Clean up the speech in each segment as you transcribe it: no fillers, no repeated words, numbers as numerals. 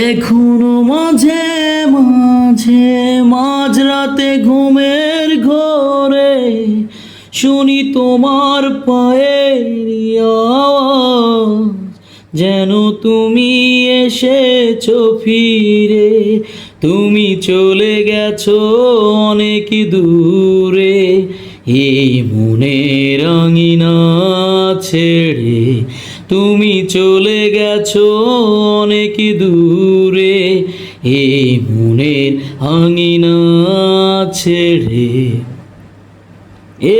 এখনো মাঝে মাঝে মাঝরাতে ঘুমের ঘোরে শুনি তোমার পায়ের আওয়াজ, যেন তুমি এসেছো ফিরে। তুমি চলে গেছো অনেক দূরে, এই মনের আঙিনা ছেড়ে। তুমি চলে গেছো অনেক দূরে, এই মনের আঙিনা ছেড়ে।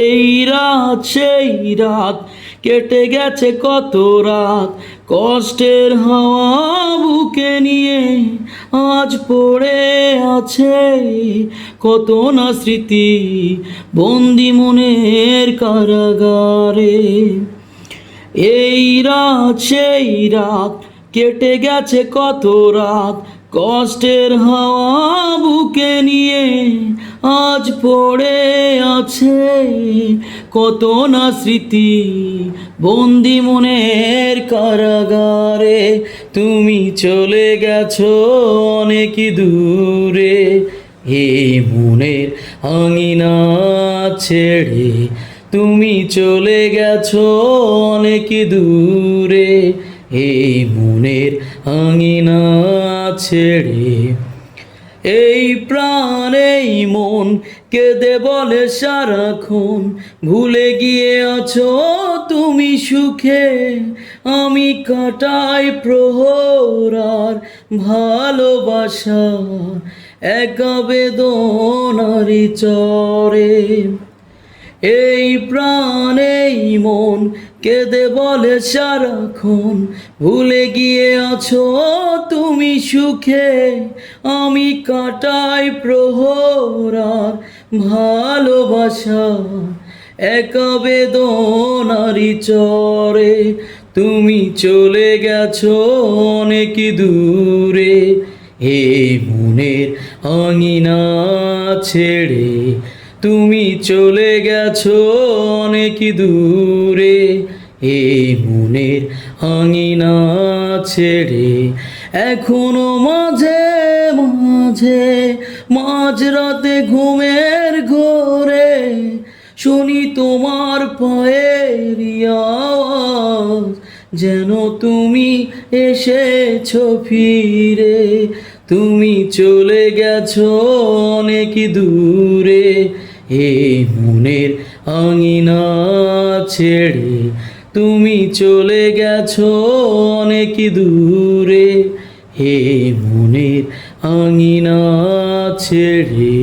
এই রাত সেই রাত, কেটে গেছে কত রাত, কষ্টের হাওয়া বুকে নিয়ে আজ পড়ে আছে কত না স্মৃতি বন্দি মনের কারাগারে। এই রাত সেই রাত, কেটে গেছে কত রাত, কষ্টের হাওয়া বুকে নিয়ে আজ পড়ে আছে কত না স্মৃতি বন্দি মনের কারাগারে। তুমি চলে গেছো অনেক দূরে, এই মনের আঙিনা ছেড়ে। তুমি চলে গেছো অনেক দূরে, এই মনের আঙিনা ছেড়ে। এই প্রাণ এই মন কেঁদে বলে সারাক্ষণ, ভুলে গিয়ে আছো তুমি সুখে। আমি কাটাই প্রহর আর ভালোবাসা একা বেদনারি চরে। এই প্রাণ এই মন কেঁদে বলে সারাক্ষণ, ভুলে গিয়ে আছো তুমি সুখে। আমি কাটাই প্রহর আর ভালোবাসা একা বেদনারি চরে। তুমি চলে গেছো অনেক দূরে, এই মনের আঙিনা ছেড়ে। তুমি চলে গেছো অনেক দূরে, এই মনের আঙিনা ছেড়ে। এখনো মাঝে মাঝে মাঝরাতে ঘুমের ঘোরে শুনি তোমার পায়ের আওয়াজ, যেন তুমি এসেছো ফিরে। তুমি চলে গেছো অনেক দূরে, এই মনের আঙিনা ছেড়ে। তুমি চলে গেছো অনেক দূরে, এই মনের আঙিনা ছেড়ে।